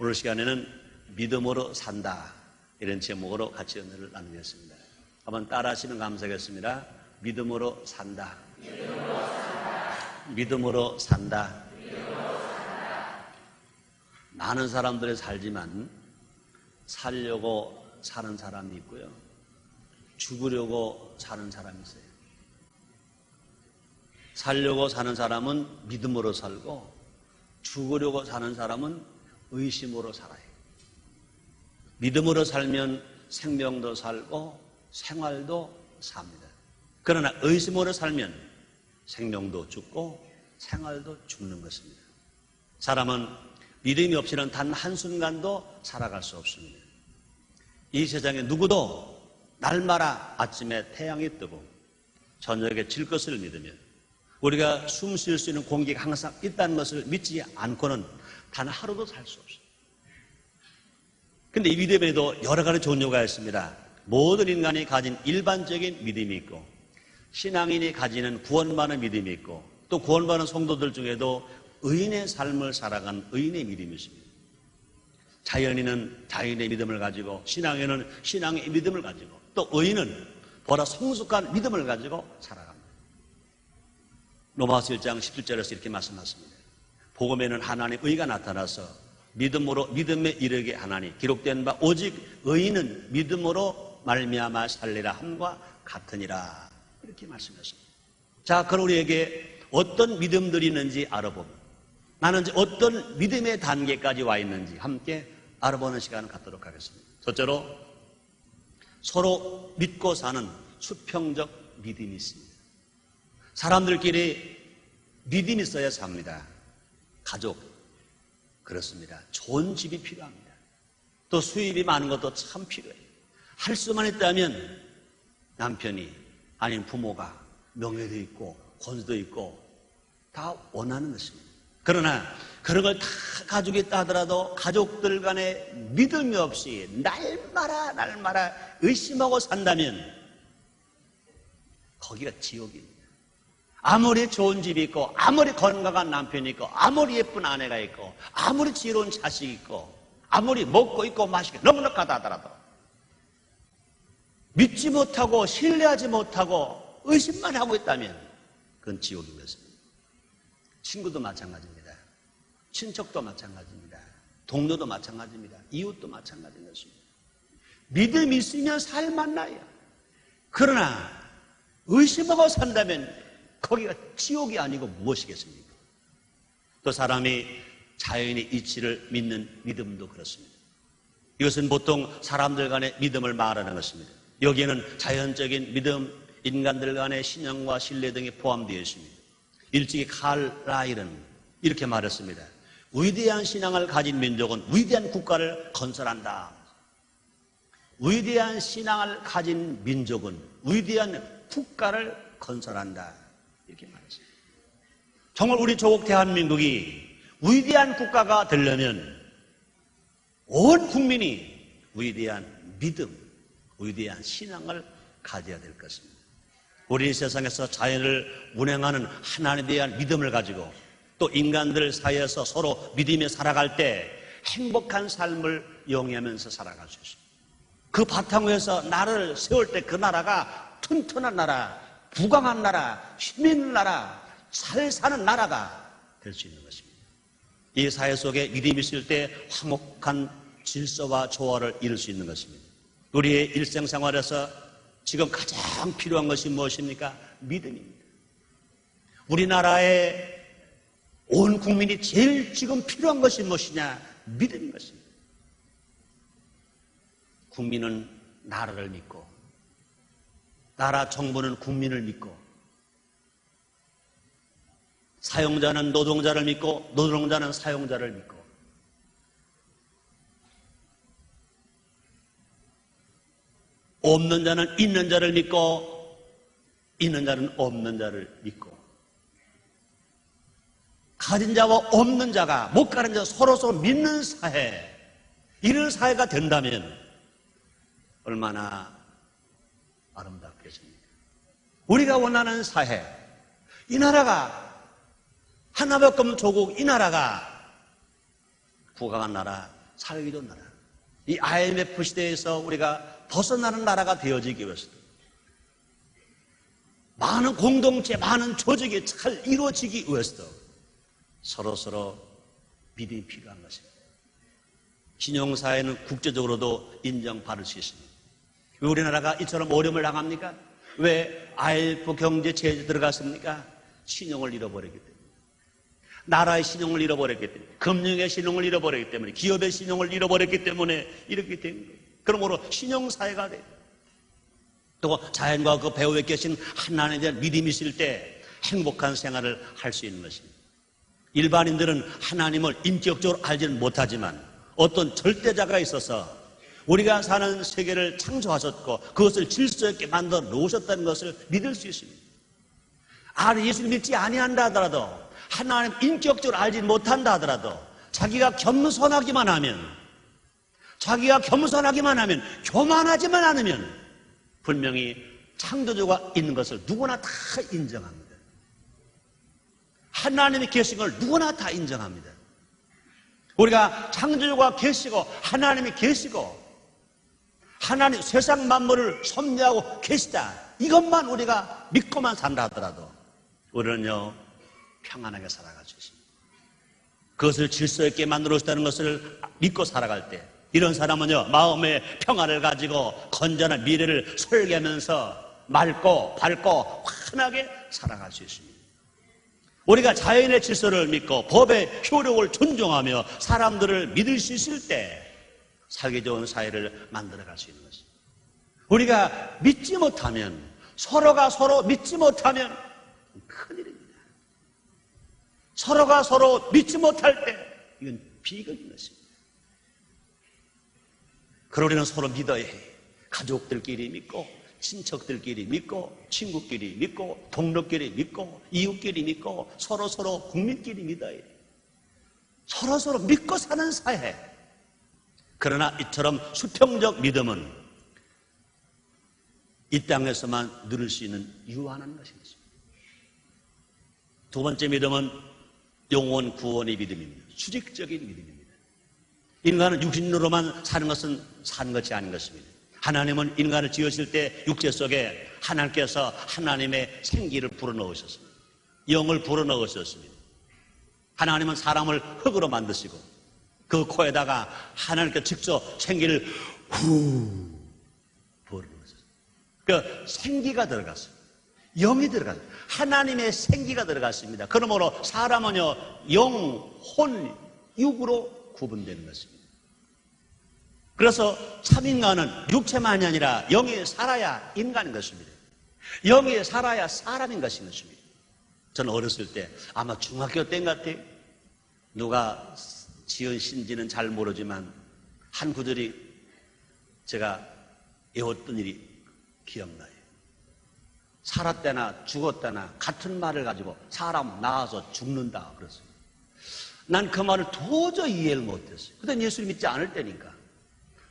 오늘 시간에는 믿음으로 산다, 이런 제목으로 같이 은혜를 나누겠습니다. 한번 따라 하시면 감사하겠습니다. 믿음으로 산다. 믿음으로 산다. 믿음으로 산다. 믿음으로 산다. 많은 사람들이 살지만 살려고 사는 사람이 있고요, 죽으려고 사는 사람이 있어요. 살려고 사는 사람은 믿음으로 살고, 죽으려고 사는 사람은 의심으로 살아요. 믿음으로 살면 생명도 살고 생활도 삽니다. 그러나 의심으로 살면 생명도 죽고 생활도 죽는 것입니다. 사람은 믿음이 없이는 단 한순간도 살아갈 수 없습니다. 이 세상에 누구도 날마다 아침에 태양이 뜨고 저녁에 질 것을 믿으며 우리가 숨 쉴 수 있는 공기가 항상 있다는 것을 믿지 않고는 단 하루도 살 수 없어요. 근데 이 믿음에도 여러 가지 종류가 있습니다. 모든 인간이 가진 일반적인 믿음이 있고, 신앙인이 가지는 구원받는 믿음이 있고, 또 구원받는 성도들 중에도 의인의 삶을 살아가는 의인의 믿음이 있습니다. 자연인은 자연의 믿음을 가지고, 신앙인은 신앙의 믿음을 가지고, 또 의인은 보다 성숙한 믿음을 가지고 살아갑니다. 로마서 1장 17절에서 이렇게 말씀하십니다. 복음에는 하나님의 의가 나타나서 믿음으로 믿음에 이르게 하나니 기록된 바 오직 의인은 믿음으로 말미암아 살리라 함과 같으니라, 이렇게 말씀하십니다. 자, 그럼 우리에게 어떤 믿음들이 있는지 알아보면, 나는 이제 어떤 믿음의 단계까지 와 있는지 함께 알아보는 시간을 갖도록 하겠습니다. 첫째로, 서로 믿고 사는 수평적 믿음이 있습니다. 사람들끼리 믿음이 있어야 삽니다. 가족, 그렇습니다. 좋은 집이 필요합니다. 또 수입이 많은 것도 참 필요해요. 할 수만 있다면 남편이 아니면 부모가 명예도 있고 권수도 있고 다 원하는 것입니다. 그러나 그런 걸 다 가지고 있다 하더라도 가족들 간에 믿음이 없이 날마다 의심하고 산다면 거기가 지옥입니다. 아무리 좋은 집이 있고, 아무리 건강한 남편이 있고, 아무리 예쁜 아내가 있고, 아무리 지혜로운 자식이 있고, 아무리 먹고 있고 마시고 넉넉하다 하더라도 믿지 못하고 신뢰하지 못하고 의심만 하고 있다면 그건 지옥이겠습니다. 친구도 마찬가지입니다. 친척도 마찬가지입니다. 동료도 마찬가지입니다. 이웃도 마찬가지인 것입니다. 믿음이 있으면 살만나요. 그러나 의심하고 산다면 거기가 지옥이 아니고 무엇이겠습니까? 또 사람이 자연의 이치를 믿는 믿음도 그렇습니다. 이것은 보통 사람들 간의 믿음을 말하는 것입니다. 여기에는 자연적인 믿음, 인간들 간의 신앙과 신뢰 등이 포함되어 있습니다. 일찍이 칼 라일은 이렇게 말했습니다. 위대한 신앙을 가진 민족은 위대한 국가를 건설한다. 위대한 신앙을 가진 민족은 위대한 국가를 건설한다, 이렇게 말했습니다. 정말 우리 조국 대한민국이 위대한 국가가 되려면 온 국민이 위대한 믿음, 위대한 신앙을 가져야 될 것입니다. 우리 세상에서 자연을 운행하는 하나님에 대한 믿음을 가지고 또 인간들 사이에서 서로 믿으며 살아갈 때 행복한 삶을 영위하면서 살아갈 수 있습니다. 그 바탕 위에서 나라를 세울 때 그 나라가 튼튼한 나라, 부강한 나라, 힘 있는 나라, 잘 사는 나라가 될 수 있는 것입니다. 이 사회 속에 믿음이 있을 때 화목한 질서와 조화를 이룰 수 있는 것입니다. 우리의 일생생활에서 지금 가장 필요한 것이 무엇입니까? 믿음입니다. 우리나라의 온 국민이 제일 지금 필요한 것이 무엇이냐? 믿음인 것입니다. 국민은 나라를 믿고, 나라 정부는 국민을 믿고, 사용자는 노동자를 믿고, 노동자는 사용자를 믿고, 없는 자는 있는 자를 믿고, 있는 자는 없는 자를 믿고, 가진 자와 없는 자가, 못 가진 자 서로 믿는 사회, 이런 사회가 된다면 얼마나 아름답겠습니까? 우리가 원하는 사회, 이 나라가 하나밖에 없는 조국, 이 나라가 부강한 나라, 살기 좋은 나라. 이 IMF 시대에서 우리가 벗어나는 나라가 되어지기 위해서도 많은 공동체, 많은 조직이 잘 이루어지기 위해서도 서로 믿음이 필요한 것입니다. 신용사회는 국제적으로도 인정받을 수 있습니다. 왜 우리나라가 이처럼 어려움을 당합니까? 왜 IMF 경제 체제에 들어갔습니까? 신용을 잃어버렸기 때문에. 나라의 신용을 잃어버렸기 때문에, 금융의 신용을 잃어버렸기 때문에, 기업의 신용을 잃어버렸기 때문에 이렇게 된 거예요. 그러므로 신용사회가 돼요. 또 자연과 그 배후에 계신 하나님에 대한 믿음이 있을 때 행복한 생활을 할 수 있는 것입니다. 일반인들은 하나님을 인격적으로 알지는 못하지만 어떤 절대자가 있어서 우리가 사는 세계를 창조하셨고 그것을 질서 있게 만들어 놓으셨다는 것을 믿을 수 있습니다. 예수를 믿지 아니한다 하더라도, 하나님 인격적으로 알지 못한다 하더라도 자기가 겸손하기만 하면, 교만하지만 않으면 분명히 창조주가 있는 것을 누구나 다 인정합니다. 하나님이 계신 걸 누구나 다 인정합니다. 우리가 창조주가 계시고 하나님이 계시고 하나님 세상 만물을 섭리하고 계시다, 이것만 우리가 믿고만 산다 하더라도 우리는요 평안하게 살아갈 수 있습니다. 그것을 질서 있게 만들어 주셨다는 것을 믿고 살아갈 때 이런 사람은요 마음의 평안을 가지고 건전한 미래를 설계하면서 맑고 밝고 환하게 살아갈 수 있습니다. 우리가 자연의 질서를 믿고 법의 효력을 존중하며 사람들을 믿을 수 있을 때 살기 좋은 사회를 만들어갈 수 있는 것입니다. 우리가 믿지 못하면, 서로가 서로 믿지 못하면 큰일입니다. 서로가 서로 믿지 못할 때 이건 비극인 것입니다. 그러나 우리는 서로 믿어야 해요. 가족들끼리 믿고, 친척들끼리 믿고, 친구끼리 믿고, 동료끼리 믿고, 이웃끼리 믿고, 서로 국민끼리 믿어야 해요. 서로 믿고 사는 사회. 그러나 이처럼 수평적 믿음은 이 땅에서만 누릴 수 있는 유한한 것입니다. 두 번째 믿음은 영원 구원의 믿음입니다. 수직적인 믿음입니다. 인간은 육신으로만 사는 것은 사는 것이 아닌 것입니다. 하나님은 인간을 지으실 때 육체 속에 하나님께서 하나님의 생기를 불어넣으셨습니다. 영을 불어넣으셨습니다. 하나님은 사람을 흙으로 만드시고 그 코에다가 하나님께 직접 생기를 후 불어넣으셨어요. 그 생기가 들어갔어요. 영이 들어갔어요. 하나님의 생기가 들어갔습니다. 그러므로 사람은요 영, 혼, 육으로 구분되는 것입니다. 그래서 참인간은 육체만이 아니라 영이 살아야 인간인 것입니다. 영이 살아야 사람인 것입니다. 저는 어렸을 때 아마 중학교 때인 것 같아요. 누가 지은 신지는 잘 모르지만 한 구절이 제가 외웠던 일이 기억나요. 살았다나 죽었다나 같은 말을 가지고 사람 낳아서 죽는다 그랬어요. 난 그 말을 도저히 이해를 못했어요. 그땐 예수를 믿지 않을 때니까.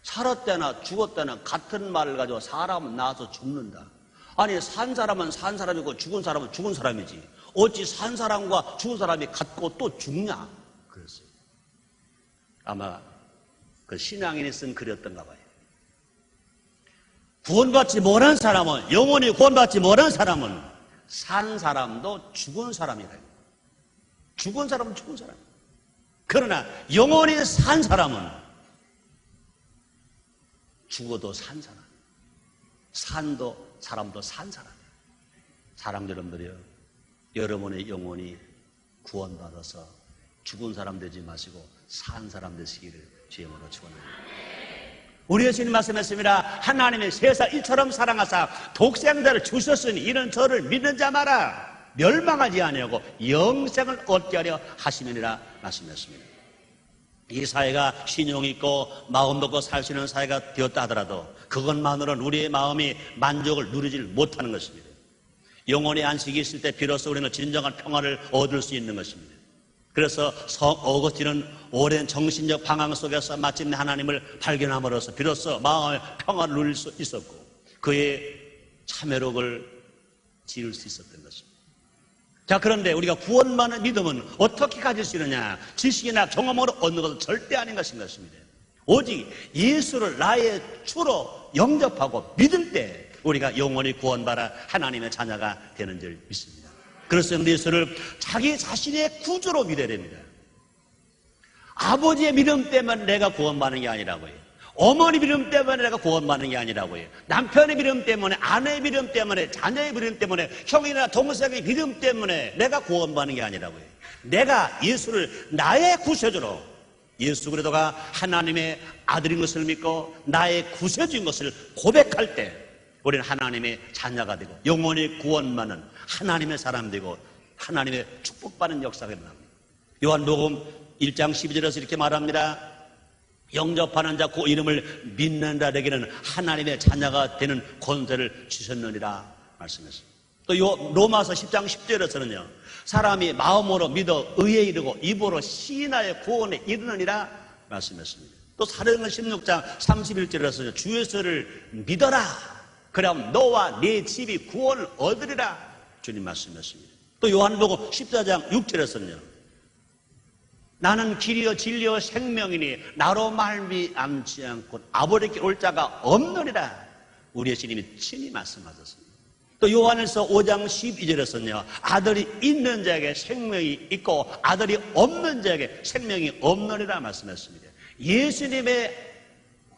살았다나 죽었다나 같은 말을 가지고 사람은 낳아서 죽는다. 아니 산 사람은 산 사람이고 죽은 사람은 죽은 사람이지 어찌 산 사람과 죽은 사람이 같고 또 죽냐 그랬어요. 아마 그 신앙인이 쓴 글이었던가 봐요. 구원받지 못한 사람은, 영원히 구원받지 못한 사람은 산 사람도 죽은 사람이라. 죽은 사람은 죽은 사람. 그러나 영원히 산 사람은 죽어도 산 사람. 산도 사람도 산 사람. 사랑 여러분들이요, 여러분의 영혼이 구원받아서 죽은 사람 되지 마시고 산 사람 되시기를 주의 이름으로 축원합니다. 우리 예수님 말씀했습니다. 하나님의 세상 이처럼 사랑하사 독생자를 주셨으니 이는 저를 믿는 자마다 멸망하지 아니하고 영생을 얻게 하려 하심이니라 말씀했습니다. 이 사회가 신용이 있고 마음 놓고 살 수 있는 사회가 되었다 하더라도 그것만으로는 우리의 마음이 만족을 누리지 못하는 것입니다. 영혼의 안식이 있을 때 비로소 우리는 진정한 평화를 얻을 수 있는 것입니다. 그래서 성 어거스틴은 오랜 정신적 방황 속에서 마침내 하나님을 발견함으로써 비로소 마음의 평화를 누릴 수 있었고 그의 참회록을 지을 수 있었던 것입니다. 자, 그런데 우리가 구원받는 믿음은 어떻게 가질 수 있느냐? 지식이나 경험으로 얻는 것은 절대 아닌 것인 것입니다. 오직 예수를 나의 주로 영접하고 믿을 때 우리가 영원히 구원받아 하나님의 자녀가 되는 줄 믿습니다. 그래서 예수를 자기 자신의 구주로 믿어야 됩니다. 아버지의 믿음 때문에 내가 구원받는 게 아니라고요. 어머니 믿음 때문에 내가 구원받는 게 아니라고요. 남편의 믿음 때문에, 아내의 믿음 때문에, 자녀의 믿음 때문에, 형이나 동생의 믿음 때문에 내가 구원받는 게 아니라고요. 내가 예수를 나의 구세주로, 예수 그리스도가 하나님의 아들인 것을 믿고 나의 구세주인 것을 고백할 때 우리는 하나님의 자녀가 되고 영원히 구원받는 하나님의 사람 되고 하나님의 축복받는 역사가 일어납니다. 요한복음 1장 12절에서 이렇게 말합니다. 영접하는 자 그 이름을 믿는 자에게는 하나님의 자녀가 되는 권세를 주셨느니라 말씀했습니다. 또 로마서 10장 10절에서는요, 사람이 마음으로 믿어 의에 이르고 입으로 시인하여 구원에 이르느니라 말씀했습니다. 또 사도행전 16장 31절에서는 주 예수를 믿어라, 그럼 너와 네 집이 구원을 얻으리라 주님 말씀했습니다. 또 요한복음 14장 6절에서는요, 나는 길이요 진리요 생명이니 나로 말미암지 않고 아버지께 올 자가 없느니라 우리의 주님이 친히 말씀하셨습니다. 또 요한일서 5장 12절에서는요, 아들이 있는 자에게 생명이 있고 아들이 없는 자에게 생명이 없느니라 말씀했습니다. 예수님의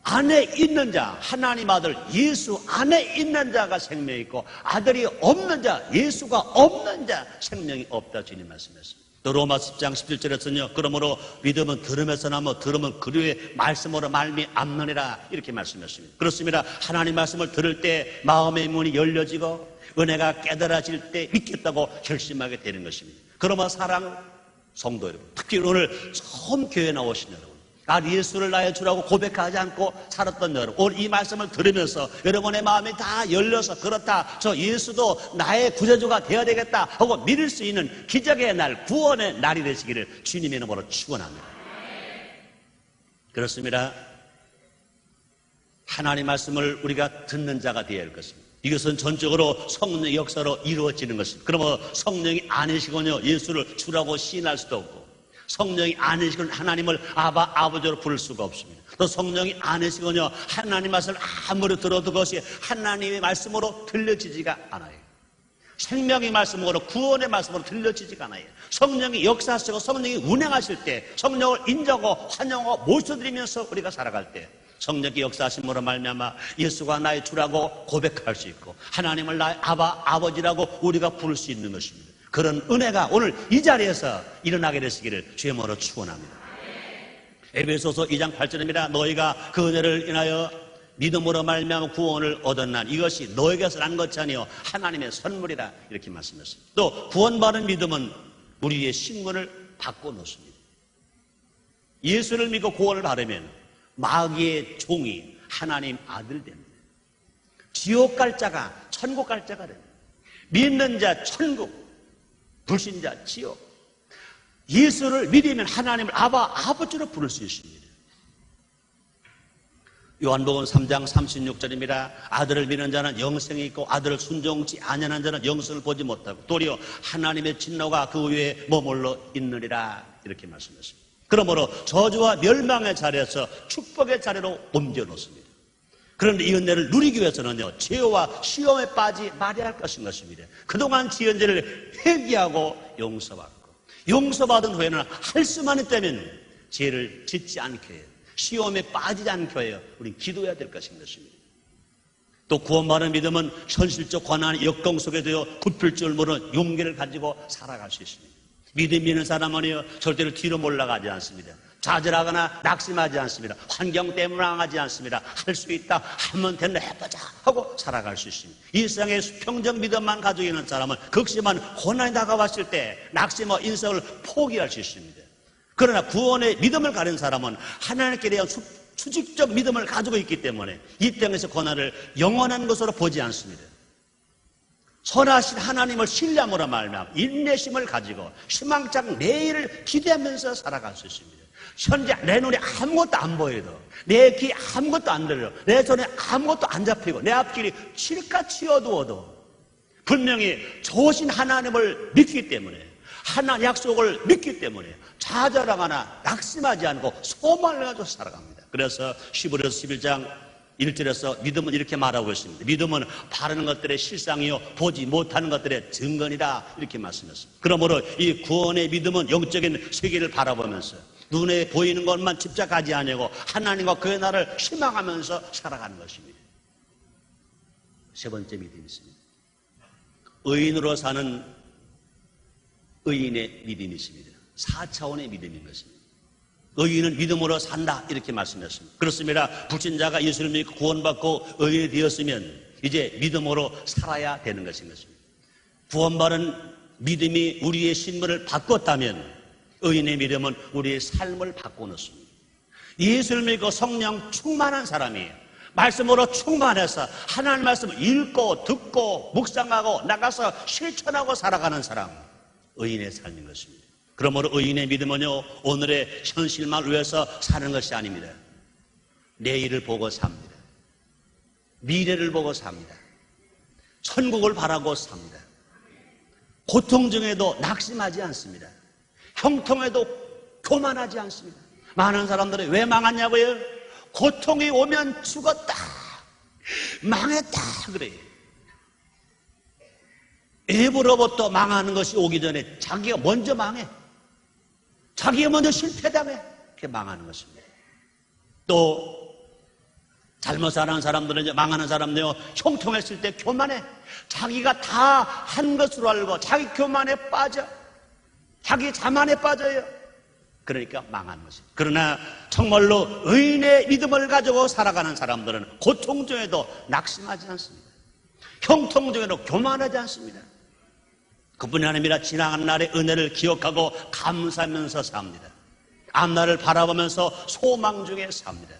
안에 있는 자, 하나님 아들 예수 안에 있는 자가 생명이 있고 아들이 없는 자, 예수가 없는 자 생명이 없다 주님 말씀했습니다. 또 로마 10장 17절에서는요, 그러므로 믿음은 들음에서 나며 들음은 그리스도의 말씀으로 말미암느니라 이렇게 말씀했습니다. 그렇습니다. 하나님 말씀을 들을 때 마음의 문이 열려지고 은혜가 깨달아질 때 믿겠다고 결심하게 되는 것입니다. 그러면 사랑 성도 여러분, 특히 오늘 처음 교회에 나오신 여러분, 나 예수를 나의 주라고 고백하지 않고 살았던 여러분, 오늘 이 말씀을 들으면서 여러분의 마음이 다 열려서 그렇다, 저 예수도 나의 구세주가 되어야 되겠다 하고 믿을 수 있는 기적의 날, 구원의 날이 되시기를 주님의 이름으로 축원합니다. 그렇습니다. 하나님 말씀을 우리가 듣는 자가 되어야 할 것입니다. 이것은 전적으로 성령의 역사로 이루어지는 것입니다. 그러면 성령이 아니시군요, 예수를 주라고 시인할 수도 없고, 성령이 아니시군 하나님을 아버지로 부를 수가 없습니다. 또 성령이 아니시군요, 하나님 말씀을 아무리 들어도 그것이 하나님의 말씀으로 들려지지가 않아요. 생명의 말씀으로, 구원의 말씀으로 들려지지가 않아요. 성령이 역사하시고 성령이 운행하실 때 성령을 인정하고 환영하고 모셔드리면서 우리가 살아갈 때 성령의 역사하심으로 말미암아 예수가 나의 주라고 고백할 수 있고 하나님을 나의 아버지라고 우리가 부를 수 있는 것입니다. 그런 은혜가 오늘 이 자리에서 일어나게 되시기를 주의 이름으로 축원합니다. 에베소서 2장 8절입니다. 너희가 그 은혜를 인하여 믿음으로 말미암아 구원을 얻었나 이것이 너에게서 난 것이 아니요 하나님의 선물이라 이렇게 말씀했습니다. 또 구원받은 믿음은 우리의 신분을 바꿔놓습니다. 예수를 믿고 구원을 받으면 마귀의 종이 하나님 아들 됩니다. 지옥 갈 자가 천국 갈 자가 됩니다. 믿는 자 천국, 불신자 지옥. 예수를 믿으면 하나님을 아버지로 부를 수 있습니다. 요한복음 3장 36절입니다. 아들을 믿는 자는 영생이 있고 아들을 순종치 아니하는 자는 영생을 보지 못하고 도리어 하나님의 진노가 그 위에 머물러 있느니라 이렇게 말씀했습니다. 그러므로 저주와 멸망의 자리에서 축복의 자리로 옮겨 놓습니다. 그런데 이 은혜를 누리기 위해서는요, 죄와 시험에 빠지 말아야 할 것입니다. 그동안 지은 죄를 회개하고 용서받고, 용서받은 후에는 할 수만 있다면 죄를 짓지 않게 해요. 시험에 빠지지 않게 해요. 우리는 기도해야 될 것입니다. 또 구원받은 믿음은 현실적 고난의 역경 속에 되어 굽힐 줄 모르는 용기를 가지고 살아갈 수 있습니다. 믿음 있는 사람은요, 절대로 뒤로 몰락하지 않습니다. 좌절하거나 낙심하지 않습니다. 환경 때문에 망하지 않습니다. 할 수 있다, 하면 된다, 해보자 하고 살아갈 수 있습니다. 이 세상에 수평적 믿음만 가지고 있는 사람은 극심한 고난이 다가왔을 때 낙심과 인생을 포기할 수 있습니다. 그러나 구원의 믿음을 가진 사람은 하나님께 대한 수직적 믿음을 가지고 있기 때문에 이 땅에서 고난을 영원한 것으로 보지 않습니다. 선하신 하나님을 신뢰함으로 말미암아 인내심을 가지고 희망찬 내일을 기대하면서 살아갈 수 있습니다. 현재 내 눈에 아무것도 안 보여도, 내 귀에 아무것도 안 들려, 내 손에 아무것도 안 잡히고, 내 앞길이 칠흑같이 어두워도 분명히 좋으신 하나님을 믿기 때문에, 하나님 약속을 믿기 때문에 좌절하거나 낙심하지 않고 소망을 가지고 살아갑니다. 그래서 히브리서 11장 1절에서 믿음은 이렇게 말하고 있습니다. 믿음은 바라는 것들의 실상이요 보지 못하는 것들의 증거니라 이렇게 말씀했습니다. 그러므로 이 구원의 믿음은 영적인 세계를 바라보면서 눈에 보이는 것만 집착하지 아니하고 하나님과 그의 나라를 희망하면서 살아가는 것입니다. 세 번째 믿음이 있습니다. 의인으로 사는 의인의 믿음이 있습니다. 4차원의 믿음인 것입니다. 의인은 믿음으로 산다 이렇게 말씀했습니다. 그렇습니다. 불신자가 예수를 믿고 구원받고 의인이 되었으면 이제 믿음으로 살아야 되는 것인 것입니다. 구원받은 믿음이 우리의 신분을 바꿨다면 의인의 믿음은 우리의 삶을 바꿔놓습니다. 예수를 믿고 성령 충만한 사람이에요. 말씀으로 충만해서 하나님 말씀을 읽고 듣고 묵상하고 나가서 실천하고 살아가는 사람, 의인의 삶인 것입니다. 그러므로 의인의 믿음은요, 오늘의 현실만 위해서 사는 것이 아닙니다. 내일을 보고 삽니다. 미래를 보고 삽니다. 천국을 바라고 삽니다. 고통 중에도 낙심하지 않습니다. 형통에도 교만하지 않습니다. 많은 사람들이 왜 망하냐고요? 고통이 오면 죽었다, 망했다 그래요. 애부로부터 망하는 것이 오기 전에 자기가 먼저 망해. 자기가 먼저 실패당해. 그렇게 망하는 것입니다. 또 잘못 사는 사람들은 이제 망하는 사람들요, 형통했을 때 교만해. 자기가 다 한 것으로 알고 자기 교만에 빠져. 자기 자만에 빠져요. 그러니까 망하는 것입니다. 그러나 정말로 의인의 믿음을 가지고 살아가는 사람들은 고통 중에도 낙심하지 않습니다. 형통 중에도 교만하지 않습니다. 그뿐이 아니라 지나간 날의 은혜를 기억하고 감사하면서 삽니다. 앞날을 바라보면서 소망 중에 삽니다.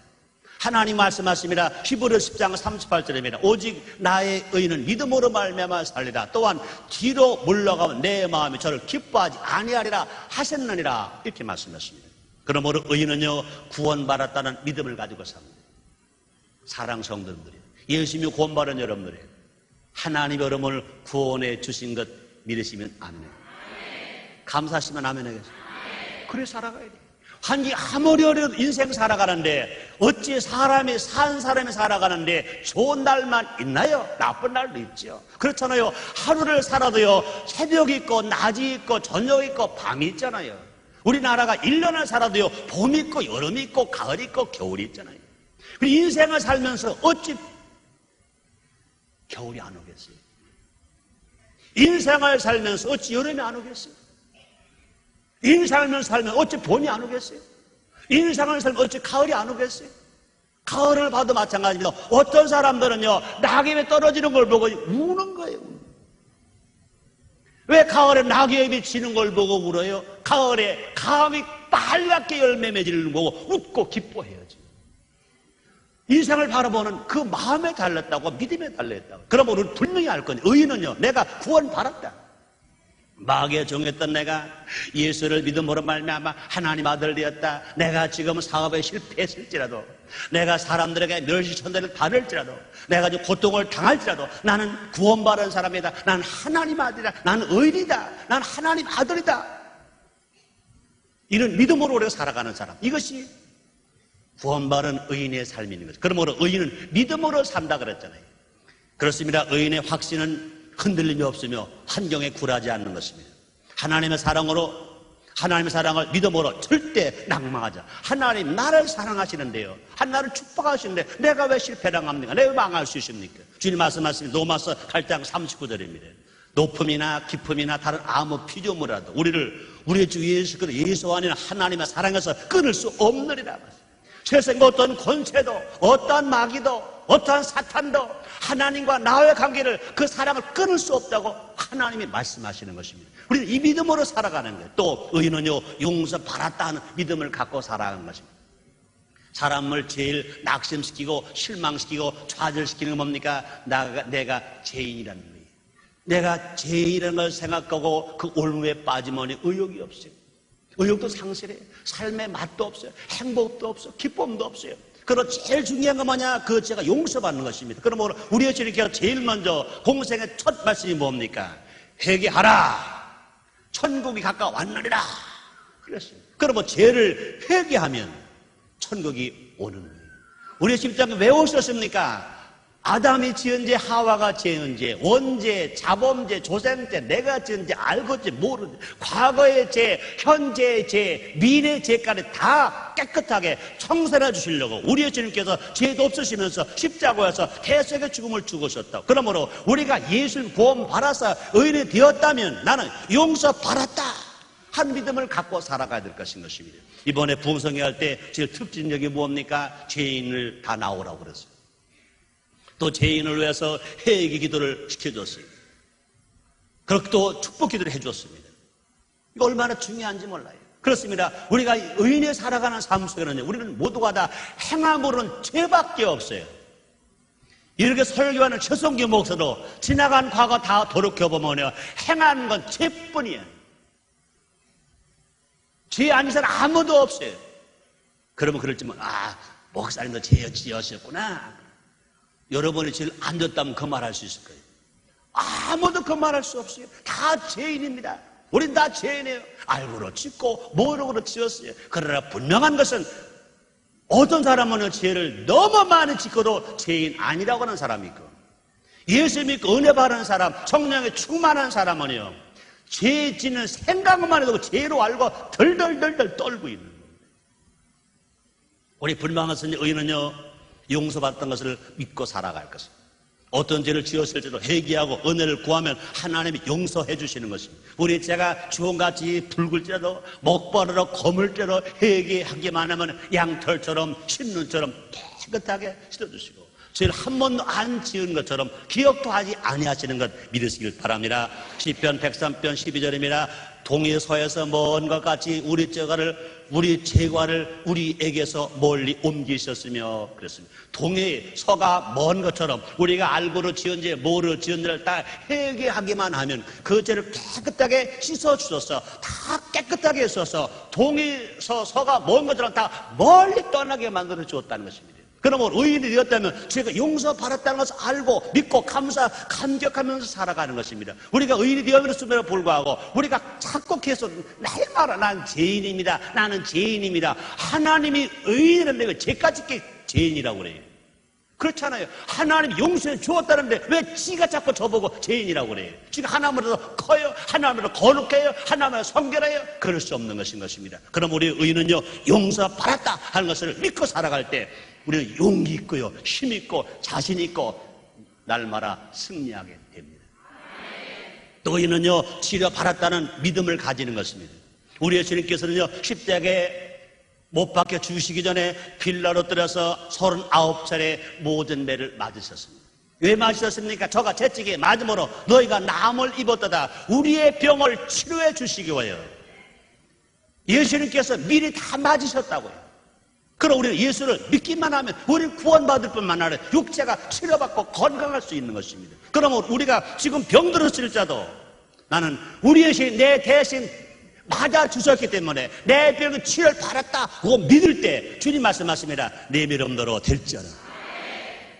하나님 말씀하십니다. 히브리서 10장 38절입니다. 오직 나의 의인은 믿음으로 말미암아 살리라. 또한 뒤로 물러가면 내 마음이 저를 기뻐하지 아니하리라 하셨느니라 이렇게 말씀하십니다. 그러므로 의인은요, 구원받았다는 믿음을 가지고 삽니다. 사랑 성도들이, 예수님이 구원받은 여러분들이 하나님 여러분을 구원해 주신 것 믿으시면 아멘. 감사하시면 아멘 하겠습니다. 그래 살아가야 돼. 환경이 아무리 어려운 인생 살아가는데 어찌 사람이 살아가는데 좋은 날만 있나요? 나쁜 날도 있죠. 그렇잖아요. 하루를 살아도요, 새벽이 있고 낮이 있고 저녁이 있고 밤이 있잖아요. 우리나라가 1년을 살아도요, 봄이 있고 여름이 있고 가을이 있고 겨울이 있잖아요. 그리고 인생을 살면서 어찌 겨울이 안 오겠어요? 인생을 살면서 어찌 여름이 안 오겠어요? 인생을 살면 어찌 봄이 안 오겠어요? 인생을 살면 어찌 가을이 안 오겠어요? 가을을 봐도 마찬가지입니다. 어떤 사람들은요, 낙엽이 떨어지는 걸 보고 우는 거예요. 왜 가을에 낙엽이 지는 걸 보고 울어요? 가을에 감이 빨갛게 열매 맺는 거 보고 웃고 기뻐해야지. 인생을 바라보는 그 마음에 달렸다고, 믿음에 달렸다고. 그러면 우리는 분명히 알 거니, 의인은요, 내가 구원받았다. 마귀의 종했던 내가 예수를 믿음으로 말미암아 하나님 아들 되었다. 내가 지금 사업에 실패했을지라도, 내가 사람들에게 멸시천대를 받을지라도, 내가 지금 고통을 당할지라도 나는 구원받은 사람이다. 난 하나님 아들이다. 난 의인이다. 난 하나님 아들이다. 이런 믿음으로 우리가 살아가는 사람, 이것이 구원받은 의인의 삶인 거죠. 그러므로 의인은 믿음으로 산다 그랬잖아요. 그렇습니다. 의인의 확신은 흔들림이 없으며 환경에 굴하지 않는 것입니다. 하나님의 사랑을 믿음으로 절대 낭망하자. 하나님 나를 사랑하시는데요, 나를 축복하시는데 내가 왜 실패당합니까? 내가 왜 망할 수 있습니까? 주님 말씀하십니다. 로마서 8장 39절입니다. 높음이나 깊음이나 다른 아무 피조물이라도 우리의 주 예수 그리스도 예수 안에는 하나님의 사랑에서 끊을 수 없느니라. 세상의 어떤 권세도, 어떠한 마귀도, 어떠한 사탄도 하나님과 나의 관계를, 그 사랑을 끊을 수 없다고 하나님이 말씀하시는 것입니다. 우리는 이 믿음으로 살아가는 거예요. 또 의인은요, 용서받았다는 믿음을 갖고 살아가는 것입니다. 사람을 제일 낙심시키고 실망시키고 좌절시키는 건 뭡니까? 내가 죄인이라는 거예요. 내가 죄인이라는 걸 생각하고 그 올무에 빠지면 의욕이 없어요. 의욕도 상실해요. 삶의 맛도 없어요. 행복도 없어요. 기쁨도 없어요. 그리고 제일 중요한 건 뭐냐? 그 죄가 용서받는 것입니다. 그러므로 우리의 주님께서 제일 먼저 공생의 첫 말씀이 뭡니까? 회개하라. 천국이 가까워 왔느니라. 그랬어요. 그러면 죄를 회개하면 천국이 오는 거예요. 우리 십자가 왜 오셨습니까? 아담이 지은 죄, 하와가 지은 죄, 원죄, 자범죄, 조생죄, 내가 지은 죄, 알고지 모르지, 과거의 죄, 현재의 죄, 미래의 죄까지 다 깨끗하게 청산해 주시려고 우리의 주님께서 죄도 없으시면서 십자가에서 대속의 죽음을 죽으셨다. 그러므로 우리가 예수님 구원 받아서 의인이 되었다면 나는 용서 받았다 한 믿음을 갖고 살아가야 될 것입니다. 이번에 부흥성회 할 때 제일 특징적이 뭡니까? 죄인을 다 나오라고 그랬어요. 또 죄인을 위해서 회개 기도를 시켜줬어요. 그렇게 또 축복 기도를 해줬습니다. 이거 얼마나 중요한지 몰라요. 그렇습니다. 우리가 의인이 살아가는 삶 속에는요, 우리는 모두가 다 행함으로는 죄밖에 없어요. 이렇게 설교하는 최성규 목사도 지나간 과거 다 돌이켜보면요, 행한 건 죄뿐이에요. 죄 아닌 사람 아무도 없어요. 그러면 그럴지만, 목사님도 죄 지으셨구나. 여러분이 죄를 안 졌다면 그 말할 수 있을 거예요. 아무도 그 말할 수 없어요. 다 죄인입니다. 우린 다 죄인이에요. 알고로 짓고 모르고로 지었어요. 그러나 분명한 것은 어떤 사람은 죄를 너무 많이 짓고도 죄인 아니라고 하는 사람이 있고, 예수 믿고 은혜 받은 사람, 성령에 충만한 사람은요, 죄 짓는 생각만 해도 죄로 알고 덜덜덜덜 떨고 있는 거예요. 우리 분명한 것은 의인은요, 용서받았던 것을 믿고 살아갈 것입니다. 어떤 죄를 지었을지도 회개하고 은혜를 구하면 하나님이 용서해 주시는 것입니다. 우리 죄가 주홍같이 붉을지라도 먹버릇로 거물죄로 회개하기만 하면 양털처럼 신눈처럼 깨끗하게 씻어주시고, 죄를 한 번도 안 지은 것처럼 기억도 하지 아니하시는 것 믿으시길 바랍니다. 시편 103편 12절입니다. 동에서에서 먼 것 같이 우리 죄과를 우리에게서 멀리 옮기셨으며 그랬습니다. 동해 서가 먼 것처럼 우리가 알고로 지은 죄, 모르고 지은 죄를 다 회개하기만 하면 그 죄를 깨끗하게 씻어주셔서 다 깨끗하게 해서 동해서 서가 먼 것처럼 다 멀리 떠나게 만들어 주었다는 것입니다. 그러면 의인이 되었다면 죄가 용서받았다는 것을 알고 믿고 감격하면서 살아가는 것입니다. 우리가 의인이 되었음에도 불구하고 우리가 자꾸 계속 날마다 난 죄인입니다, 나는 죄인입니다. 하나님이 의인이라는데 왜 죄까지 죄인이라고 그래요? 그렇잖아요. 하나님이 용서해 주었다는데 왜 지가 자꾸 저보고 죄인이라고 그래요? 지가 하나님으로 커요? 하나님으로 거룩해요? 하나님으로 성결해요? 그럴 수 없는 것인 것입니다. 그럼 우리 의인은요, 용서받았다 하는 것을 믿고 살아갈 때 우리는 용기 있고요, 힘 있고 자신 있고 날마다 승리하게 됩니다. 또 의인은요, 치료받았다는 믿음을 가지는 것입니다. 우리의 주님께서는요, 십자가에 못 박혀 죽으시기 전에 빌라로 들여서 39차례 모든 매를 맞으셨습니다. 왜 맞으셨습니까? 저가 채찍에 맞음으로 너희가 남을 입었다다 우리의 병을 치료해 주시기 위하여. 예수님께서 미리 다 맞으셨다고요. 그럼 우리는 예수를 믿기만 하면 우리는 구원받을 뿐만 아니라 육체가 치료받고 건강할 수 있는 것입니다. 그러면 우리가 지금 병들었을지라도 나는 우리의 신, 내 대신 맞아 주셨기 때문에 내 병은 치료를 받았다 그거 믿을 때 주님 말씀하십니다. 내 믿음대로 될지어다.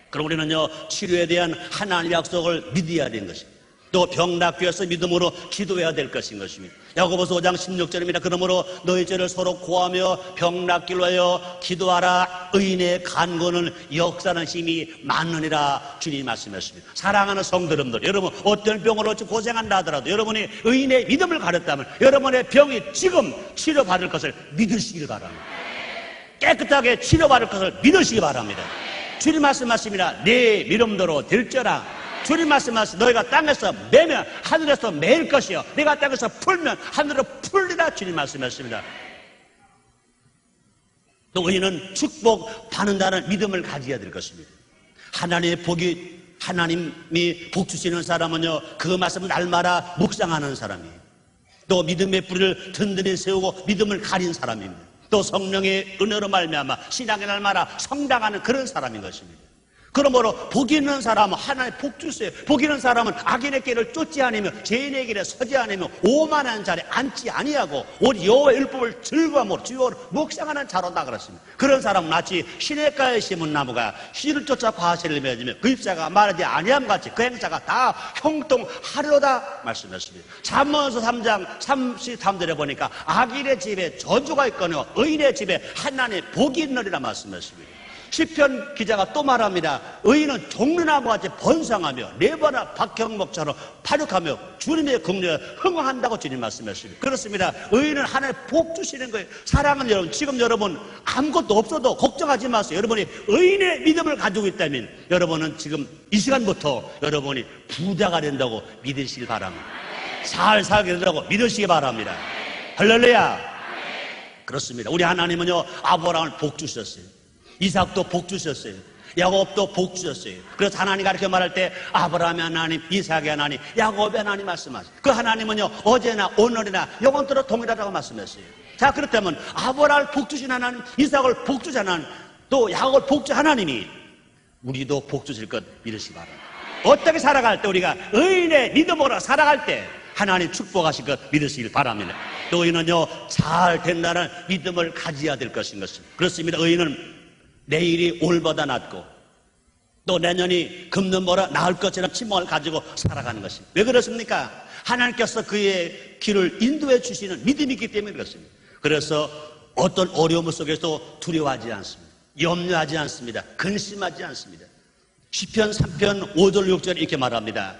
그럼 우리는요, 치료에 대한 하나님의 약속을 믿어야 되는 것입니다. 또 병 낫기 위해서 믿음으로 기도해야 될 것인 것입니다. 야고보서 5장 16절입니다. 그러므로 너희 죄를 서로 고하며 병 낫기를 위하여 기도하라. 의인의 간구는 역사하는 힘이 많으니라 주님이 말씀하십니다. 사랑하는 성도님들, 여러분 어떤 병으로 고생한다 하더라도 여러분이 의인의 믿음을 가졌다면 여러분의 병이 지금 치료받을 것을 믿으시길 바랍니다. 깨끗하게 치료받을 것을 믿으시기 바랍니다. 주님 말씀하십니다. 내 믿음대로 될지어다. 주님 말씀하시고 너희가 땅에서 매면 하늘에서 매일 것이요 내가 땅에서 풀면 하늘로 풀리라. 주님 말씀하십니다. 또 의인은 축복 받는다는 믿음을 가져야 될 것입니다. 하나님의 복이, 하나님이 복 주시는 사람은요, 그 말씀을 날마다 묵상하는 사람이에요. 또 믿음의 뿌리를 든든히 세우고 믿음을 가린 사람입니다. 또 성령의 은혜로 말미암아 신앙의 날마다 성장하는 그런 사람인 것입니다. 그러므로 복 있는 사람은 하나님 복 주세요. 복 있는 사람은 악인의 길을 쫓지 않으며 죄인의 길에 서지 않으며 오만한 자리에 앉지 아니하고 오직 여호와의 율법을 즐거움으로 주요로 묵상하는 자로다 그랬습니다. 그런 사람은 마치 시냇가에 심은 나무가 씨를 쫓아 과실을 맺으며 그 잎사가 마르지 아니함 같이 그 행사가 다 형통하리로다 말씀했습니다. 잠언서 3장 33절에 보니까 악인의 집에 저주가 있거니와 의인의 집에 하나님의 복이 있느니라 말씀했습니다. 시편 기자가 또 말합니다. 의인은 종려나무와 같이 번성하며 레바나 박형목처럼 파력하며 주님의 긍휼에 흥황한다고 주님 말씀하십니다. 그렇습니다. 의인은 하나님 복 주시는 거예요. 사랑하는 여러분, 지금 여러분 아무것도 없어도 걱정하지 마세요. 여러분이 의인의 믿음을 가지고 있다면 여러분은 지금 이 시간부터 여러분이 부자가 된다고 믿으시길 바랍니다. 잘 살게 된다고 믿으시기 바랍니다. 할렐루야. 그렇습니다. 우리 하나님은요, 아브라함을 복 주셨어요. 이삭도 복 주셨어요. 야곱도 복 주셨어요. 그래서 하나님 가르쳐 말할 때 아브라함의 하나님, 이삭의 하나님, 야곱의 하나님 말씀하세요. 그 하나님은요, 어제나 오늘이나 영원토록 동일하다고 말씀했어요. 자, 그렇다면 아브라함을 복 주신 하나님, 이삭을 복 주신 하나님, 또 야곱을 복 주신 하나님이 우리도 복 주실 것 믿으시기 바랍니다. 어떻게 살아갈 때 우리가 의인의 믿음으로 살아갈 때 하나님 축복하실 것 믿으시길 바랍니다. 또 의인은요, 잘 된다는 믿음을 가져야 될 것인 것입니다. 그렇습니다. 의인은 내일이 오늘보다 낫고 또 내년이 금년보다 나을 것이라는 희망을 가지고 살아가는 것입니다. 왜 그렇습니까? 하나님께서 그의 길을 인도해 주시는 믿음이 있기 때문에 그렇습니다. 그래서 어떤 어려움 속에서도 두려워하지 않습니다. 염려하지 않습니다. 근심하지 않습니다. 시편 3편 5절 6절 이렇게 말합니다.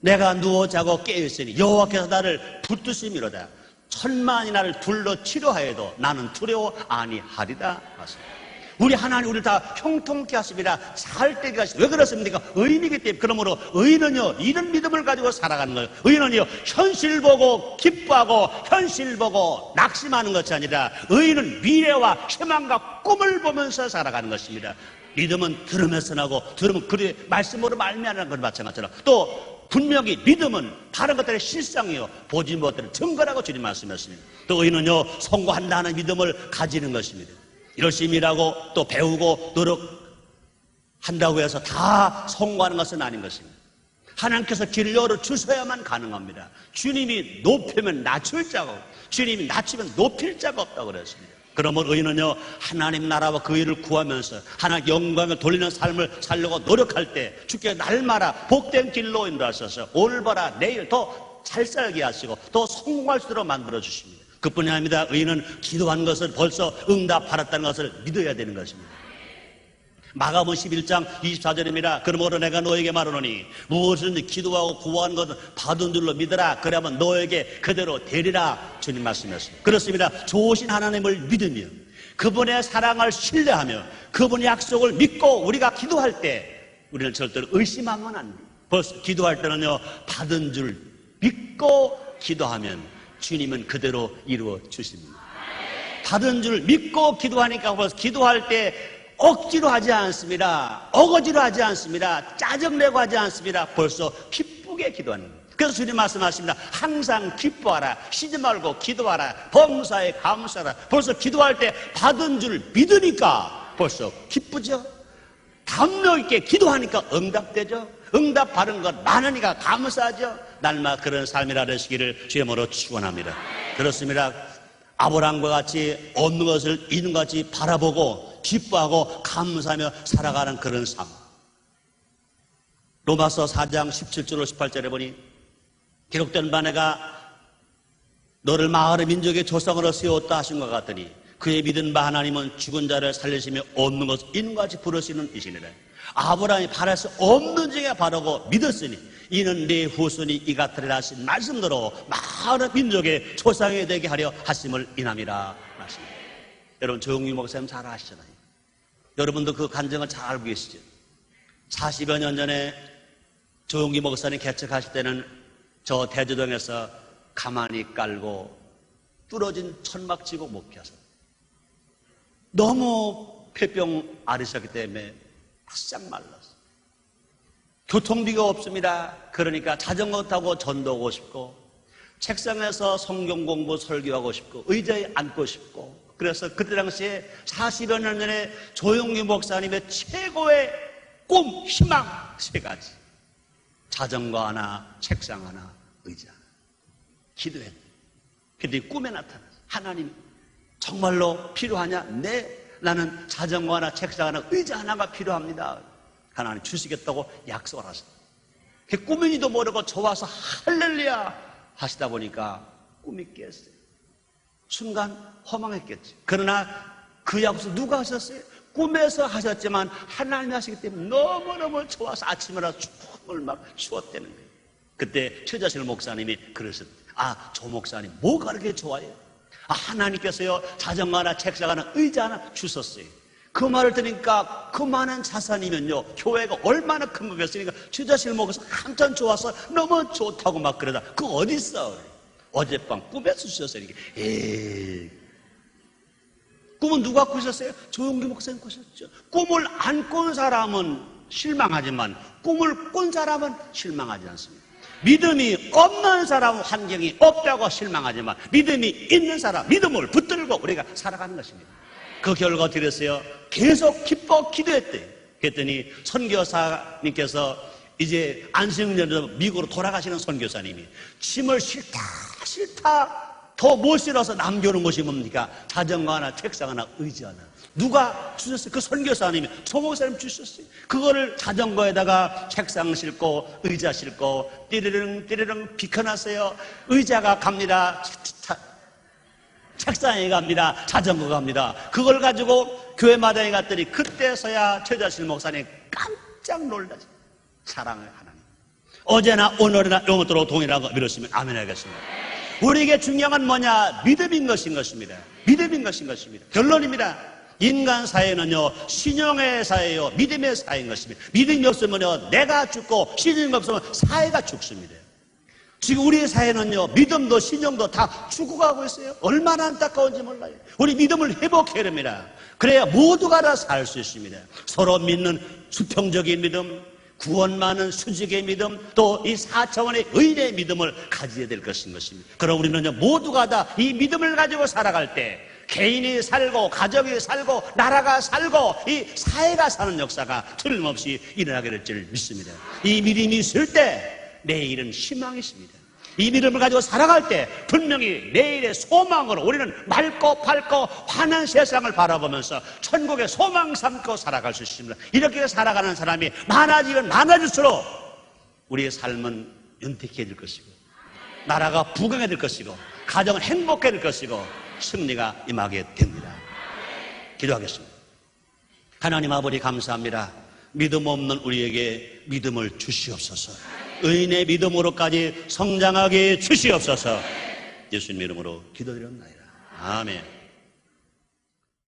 내가 누워 자고 깨어있으니 여호와께서 나를 붙드심이로다. 천만이 나를 둘러 치료하여도 나는 두려워 아니하리다. 맞습니다. 우리 하나님 우리를 다 형통케 하십니다. 잘 되게 하십니다. 왜 그렇습니까? 의인이기 때문에. 그러므로 의인은요, 이런 믿음을 가지고 살아가는 거예요. 의인은요, 현실 보고 기뻐하고 현실 보고 낙심하는 것이 아니라 의인은 미래와 희망과 꿈을 보면서 살아가는 것입니다. 믿음은 들으면서 나고 들으면 그의 말씀으로 말미암는 것 마찬가지로 또 분명히 믿음은 다른 것들의 실상이요 보지 못하는 증거라고 주님 말씀하십니다. 또 의인은요, 성공한다는 믿음을 가지는 것입니다. 열심히 일하고 또 배우고 노력한다고 해서 다 성공하는 것은 아닌 것입니다. 하나님께서 길을 열어주셔야만 가능합니다. 주님이 높이면 낮출 자가 없고 주님이 낮추면 높일 자가 없다고 그랬습니다. 그러면 의인은요, 하나님 나라와 그 일을 구하면서 하나님 영광을 돌리는 삶을 살려고 노력할 때 주께서 날마다 복된 길로 인도하셔서 올바라 내일 더 잘 살게 하시고 더 성공할 수 있도록 만들어 주십니다. 그뿐이 아닙니다. 의인은 기도한 것을 벌써 응답받았다는 것을 믿어야 되는 것입니다. 마가복음 11장 24절입니다. 그러므로 내가 너에게 말하노니 무엇이든지 기도하고 구하는 것은 받은 줄로 믿으라. 그러면 너에게 그대로 되리라. 주님 말씀하셨습니다. 그렇습니다. 좋으신 하나님을 믿으며 그분의 사랑을 신뢰하며 그분의 약속을 믿고 우리가 기도할 때 우리는 절대로 의심하면 안 돼요. 벌써 기도할 때는요, 받은 줄 믿고 기도하면 주님은 그대로 이루어 주십니다. 받은 줄 믿고 기도하니까 벌써 기도할 때 억지로 하지 않습니다. 어거지로 하지 않습니다. 짜증내고 하지 않습니다. 벌써 기쁘게 기도하는 거예요. 그래서 주님 말씀하십니다. 항상 기뻐하라. 쉬지 말고 기도하라. 범사에 감사하라. 벌써 기도할 때 받은 줄 믿으니까 벌써 기쁘죠. 담력 있게 기도하니까 응답되죠. 응답 받은 것 많으니까 감사하죠. 날마다 그런 삶이라 되시기를 주의 이름으로 축원합니다. 그렇습니다. 아브라함과 같이 얻는 것을 있는 것 같이 바라보고 기뻐하고 감사하며 살아가는 그런 삶. 로마서 4장 17절로 18절에 보니 기록된 바 내가 너를 마을의 민족의 조상으로 세웠다 하신 것 같더니 그의 믿은 바 하나님은 죽은 자를 살리시며 얻는 것을 있는 것 같이 부르시는 이시니라. 아브라함이 바랄 수 없는 중에 바라고 믿었으니 이는 네 후손이 이 같으리라 하신 말씀대로 많은 민족의 조상이 되게 하려 하심을 인함이라 말씀입니다. 여러분 조용희 목사님 잘 아시잖아요. 여러분도 그 간증을 잘 알고 계시죠. 40여 년 전에 조용희 목사님 개척하실 때는 저 대주동에서 가만히 깔고 뚫어진 천막 치고 목회하셨어요. 너무 폐병 앓으셨기 때문에 바싹 말랐어요. 교통비가 없습니다. 그러니까 자전거 타고 전도하고 싶고 책상에서 성경 공부 설교하고 싶고 의자에 앉고 싶고 그래서 그때 당시에 40여 년 전에 조용기 목사님의 최고의 꿈, 희망 세 가지. 자전거 하나, 책상 하나, 의자 하나. 기도했는데 근데 꿈에 나타났어요. 하나님 정말로 필요하냐? 네. 나는 자전거 하나, 책상 하나, 의자 하나가 필요합니다. 하나님 주시겠다고 약속을 하셨어요. 꾸미지도 모르고 좋아서 할렐루야 하시다 보니까 꿈이 깼어요. 순간 허망했겠지. 그러나 그 약속 누가 하셨어요? 꿈에서 하셨지만 하나님이 하시기 때문에 너무너무 좋아서 아침마다 춤을 막 추었다는 거예요. 그때 최자실 목사님이 그러셨어요. 아, 조 목사님 뭐가 그렇게 좋아요? 아, 하나님께서요 자전거 하나 책상 하나 의자 하나 주셨어요. 그 말을 들으니까 그 많은 자산이면요 교회가 얼마나 큰 거겠으니까 최자실 목사 한참 좋아서 너무 좋다고 막 그러다 그거 어디 있어? 어젯밤 꿈에서 주셨어요. 에이, 꿈은 누가 꾸셨어요? 조용기 목사님 꾸셨죠. 꿈을 안 꾼 사람은 실망하지만 꿈을 꾼 사람은 실망하지 않습니다. 믿음이 없는 사람은 환경이 없다고 실망하지만 믿음이 있는 사람, 믿음을 붙들고 우리가 살아가는 것입니다. 그 결과 어떻게 됐어요? 계속 기뻐 기도했대요. 그랬더니 선교사님께서 이제 안식년으로 미국으로 돌아가시는 선교사님이 짐을 싫다 더 못 실어서 남겨놓은 것이 뭡니까? 자전거 하나, 책상 하나, 의자 하나. 누가 주셨어요? 그 선교사님이, 조목사님 주셨어요. 그거를 자전거에다가 책상 싣고 의자 싣고 띠르릉 비켜놨어요. 의자가 갑니다. 책상에 갑니다. 자전거 갑니다. 그걸 가지고 교회 마당에 갔더니 그때서야 최자실 목사님 깜짝 놀라죠. 사랑의 하나님. 어제나 오늘이나 영원토록 동일하고 믿으시면 아멘 하겠습니다. 우리에게 중요한 건 뭐냐? 믿음인 것인 것입니다. 믿음인 것인 것입니다. 결론입니다. 인간 사회는요 신용의 사회요 믿음의 사회인 것입니다. 믿음이 없으면요 내가 죽고 신용이 없으면 사회가 죽습니다. 지금 우리 사회는요 믿음도 신용도 다 죽어가고 있어요. 얼마나 안타까운지 몰라요. 우리 믿음을 회복해야 됩니다. 그래야 모두가 다 살 수 있습니다. 서로 믿는 수평적인 믿음, 구원 많은 수직의 믿음, 또 이 4차원의 의의 믿음을 가져야 될 것입니다. 그럼 우리는요 모두가 다 이 믿음을 가지고 살아갈 때 개인이 살고 가족이 살고 나라가 살고 이 사회가 사는 역사가 틀림없이 일어나게 될 줄 믿습니다. 이 믿음이 있을 때 내일은 희망이 있습니다. 이 믿음을 가지고 살아갈 때 분명히 내일의 소망으로 우리는 맑고 밝고 환한 세상을 바라보면서 천국의 소망 삼고 살아갈 수 있습니다. 이렇게 살아가는 사람이 많아지면 많아질수록 우리의 삶은 윤택해질 것이고 나라가 부강해질 것이고 가정은 행복해질 것이고 승리가 임하게 됩니다. 기도하겠습니다. 하나님 아버지 감사합니다. 믿음 없는 우리에게 믿음을 주시옵소서. 의인의 믿음으로까지 성장하게 주시옵소서. 예수님 이름으로 기도드렸나이다. 아멘.